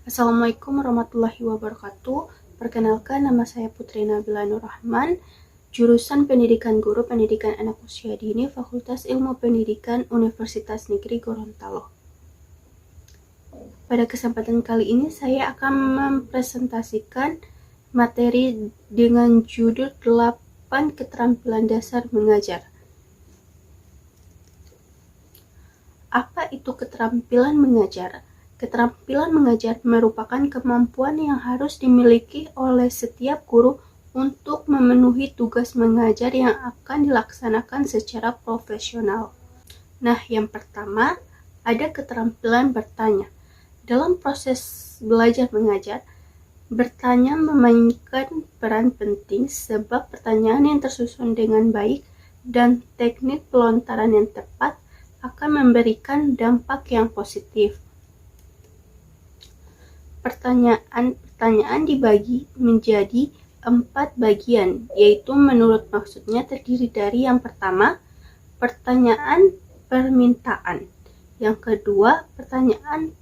Assalamualaikum warahmatullahi wabarakatuh. Perkenalkan, nama saya Putri Nabila Nur Rahman, jurusan Pendidikan Guru Pendidikan Anak Usia Dini, Fakultas Ilmu Pendidikan Universitas Negeri Gorontalo. Pada kesempatan kali ini saya akan mempresentasikan materi dengan judul 8 keterampilan dasar mengajar. Apa itu keterampilan mengajar? Keterampilan mengajar merupakan kemampuan yang harus dimiliki oleh setiap guru untuk memenuhi tugas mengajar yang akan dilaksanakan secara profesional. Nah, yang pertama, ada keterampilan bertanya. Dalam proses belajar mengajar, bertanya memainkan peran penting sebab pertanyaan yang tersusun dengan baik dan teknik pelontaran yang tepat akan memberikan dampak yang positif. Pertanyaan dibagi menjadi 4 bagian, yaitu menurut maksudnya terdiri dari yang pertama, pertanyaan permintaan, yang kedua, pertanyaan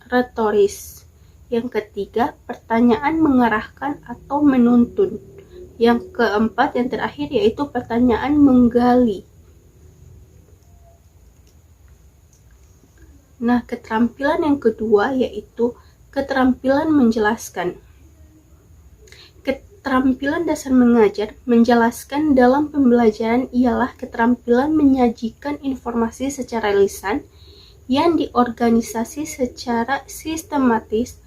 retoris, yang ketiga, pertanyaan mengarahkan atau menuntun, yang keempat, yang terakhir, yaitu pertanyaan menggali. Nah, keterampilan yang kedua yaitu keterampilan menjelaskan. Keterampilan dasar mengajar menjelaskan dalam pembelajaran ialah keterampilan menyajikan informasi secara lisan yang diorganisasi secara sistematis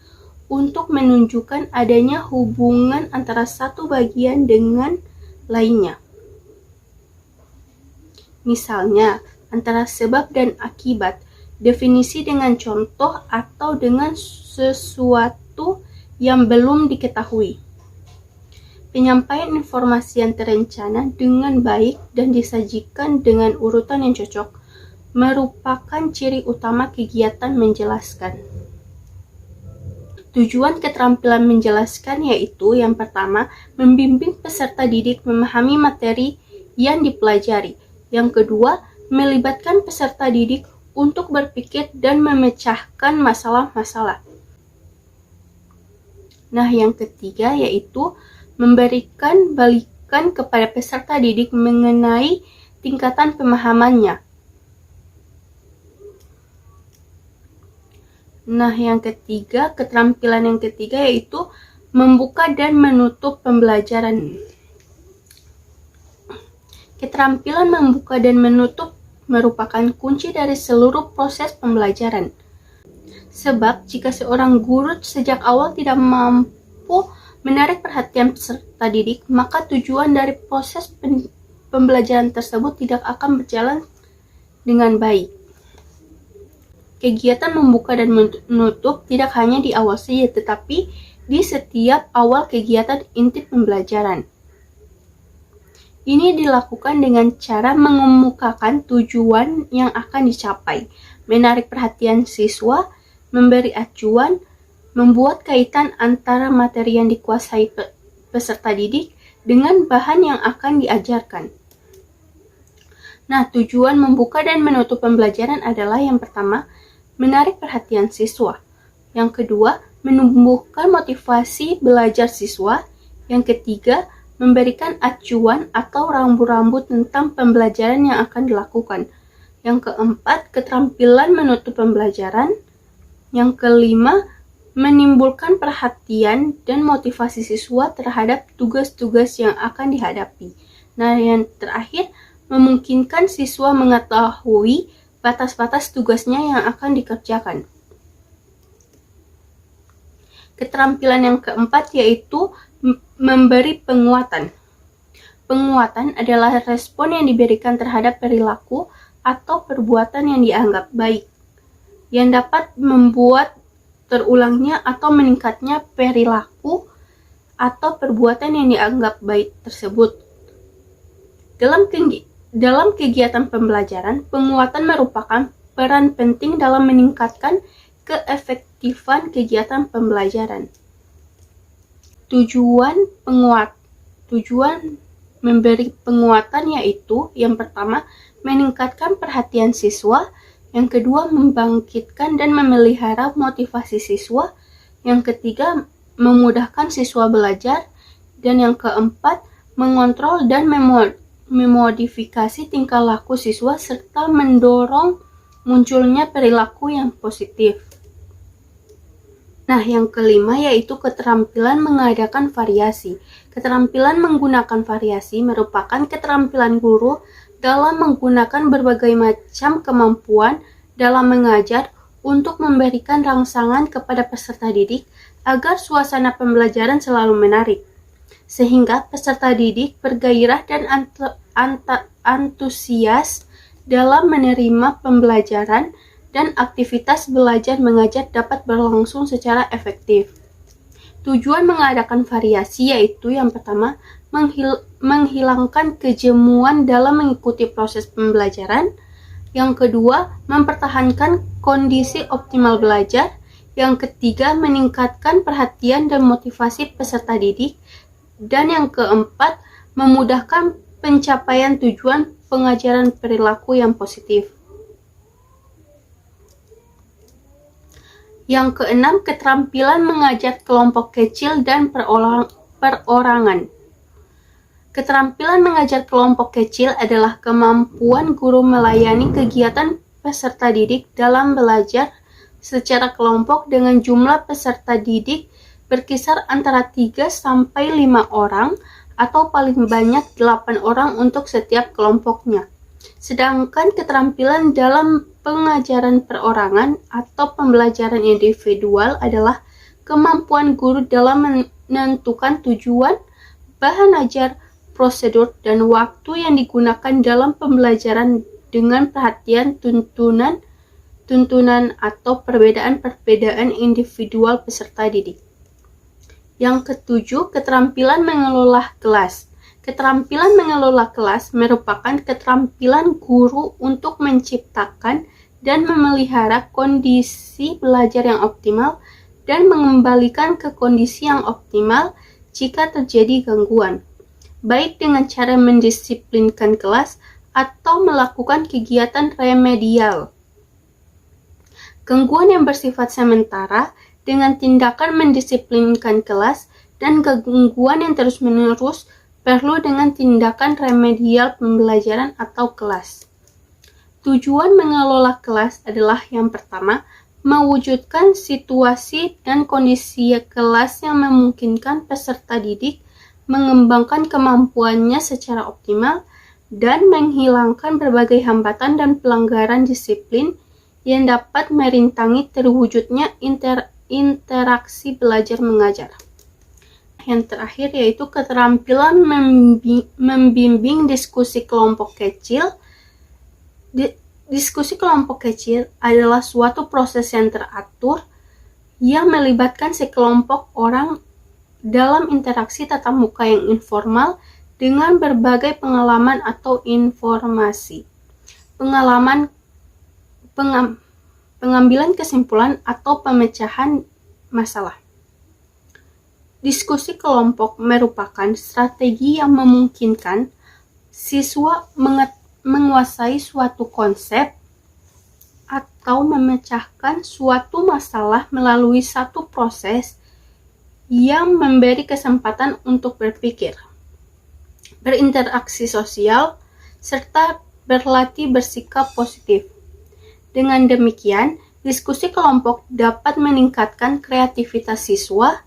untuk menunjukkan adanya hubungan antara satu bagian dengan lainnya. Misalnya, antara sebab dan akibat, definisi dengan contoh atau dengan sesuatu yang belum diketahui. Penyampaian informasi yang terencana dengan baik dan disajikan dengan urutan yang cocok merupakan ciri utama kegiatan menjelaskan. Tujuan keterampilan menjelaskan yaitu yang pertama, membimbing peserta didik memahami materi yang dipelajari. Yang kedua, melibatkan peserta didik untuk berpikir dan memecahkan masalah-masalah. Nah, yang ketiga yaitu memberikan balikan kepada peserta didik mengenai tingkatan pemahamannya. Nah, yang ketiga, keterampilan yang ketiga yaitu membuka dan menutup pembelajaran. Keterampilan membuka dan menutup merupakan kunci dari seluruh proses pembelajaran. Sebab jika seorang guru sejak awal tidak mampu menarik perhatian peserta didik, maka tujuan dari proses pembelajaran tersebut tidak akan berjalan dengan baik. Kegiatan membuka dan menutup tidak hanya di awal saja, tetapi di setiap awal kegiatan inti pembelajaran. Ini dilakukan dengan cara mengemukakan tujuan yang akan dicapai, menarik perhatian siswa, memberi acuan, membuat kaitan antara materi yang dikuasai peserta didik dengan bahan yang akan diajarkan. Nah, tujuan membuka dan menutup pembelajaran adalah yang pertama, menarik perhatian siswa. Yang kedua, menumbuhkan motivasi belajar siswa. Yang ketiga, memberikan acuan atau rambu-rambu tentang pembelajaran yang akan dilakukan. Yang keempat, keterampilan menutup pembelajaran. Yang kelima, menimbulkan perhatian dan motivasi siswa terhadap tugas-tugas yang akan dihadapi. Nah, yang terakhir, memungkinkan siswa mengetahui batas-batas tugasnya yang akan dikerjakan. Keterampilan yang keempat yaitu memberi penguatan. Penguatan adalah respon yang diberikan terhadap perilaku atau perbuatan yang dianggap baik, yang dapat membuat terulangnya atau meningkatnya perilaku atau perbuatan yang dianggap baik tersebut. Dalam kegiatan pembelajaran, penguatan merupakan peran penting dalam meningkatkan keefektifan kegiatan pembelajaran. Tujuan memberi penguatan yaitu yang pertama, meningkatkan perhatian siswa, Yang kedua, membangkitkan dan memelihara motivasi siswa. Yang ketiga, memudahkan siswa belajar. Dan yang keempat, mengontrol dan memodifikasi tingkah laku siswa serta mendorong munculnya perilaku yang positif. Nah, yang kelima yaitu keterampilan mengadakan variasi. Keterampilan menggunakan variasi merupakan keterampilan guru dalam menggunakan berbagai macam kemampuan dalam mengajar untuk memberikan rangsangan kepada peserta didik agar suasana pembelajaran selalu menarik, sehingga peserta didik bergairah dan antusias dalam menerima pembelajaran dan aktivitas belajar mengajar dapat berlangsung secara efektif. Tujuan mengadakan variasi yaitu yang pertama, menghilangkan kejenuhan dalam mengikuti proses pembelajaran. Yang kedua, mempertahankan kondisi optimal belajar. Yang ketiga, meningkatkan perhatian dan motivasi peserta didik. Dan yang keempat, memudahkan pencapaian tujuan pengajaran perilaku yang positif. Yang keenam, keterampilan mengajar kelompok kecil dan perorangan. Keterampilan mengajar kelompok kecil adalah kemampuan guru melayani kegiatan peserta didik dalam belajar secara kelompok dengan jumlah peserta didik berkisar antara 3 sampai 5 orang atau paling banyak 8 orang untuk setiap kelompoknya. Sedangkan keterampilan dalam pengajaran perorangan atau pembelajaran individual adalah kemampuan guru dalam menentukan tujuan, bahan ajar, prosedur, dan waktu yang digunakan dalam pembelajaran dengan perhatian tuntunan atau perbedaan-perbedaan individual peserta didik. Yang ketujuh, keterampilan mengelola kelas. Keterampilan mengelola kelas merupakan keterampilan guru untuk menciptakan dan memelihara kondisi belajar yang optimal dan mengembalikan ke kondisi yang optimal jika terjadi gangguan, baik dengan cara mendisiplinkan kelas atau melakukan kegiatan remedial. Gangguan yang bersifat sementara dengan tindakan mendisiplinkan kelas dan gangguan yang terus-menerus perlu dengan tindakan remedial pembelajaran atau kelas. Tujuan mengelola kelas adalah yang pertama, mewujudkan situasi dan kondisi kelas yang memungkinkan peserta didik mengembangkan kemampuannya secara optimal dan menghilangkan berbagai hambatan dan pelanggaran disiplin yang dapat merintangi terwujudnya interaksi belajar mengajar. Yang terakhir yaitu keterampilan membimbing diskusi kelompok kecil. Diskusi kelompok kecil adalah suatu proses yang teratur yang melibatkan sekelompok orang dalam interaksi tatap muka yang informal dengan berbagai pengalaman atau informasi, pengambilan kesimpulan atau pemecahan masalah. Diskusi kelompok merupakan strategi yang memungkinkan siswa menguasai suatu konsep atau memecahkan suatu masalah melalui satu proses yang memberi kesempatan untuk berpikir, berinteraksi sosial, serta berlatih bersikap positif. Dengan demikian, diskusi kelompok dapat meningkatkan kreativitas siswa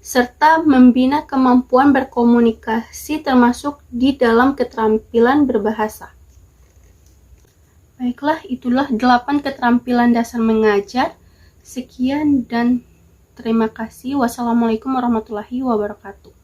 serta membina kemampuan berkomunikasi termasuk di dalam keterampilan berbahasa. Baiklah, itulah 8 keterampilan dasar mengajar. Sekian dan terima kasih. Wassalamualaikum warahmatullahi wabarakatuh.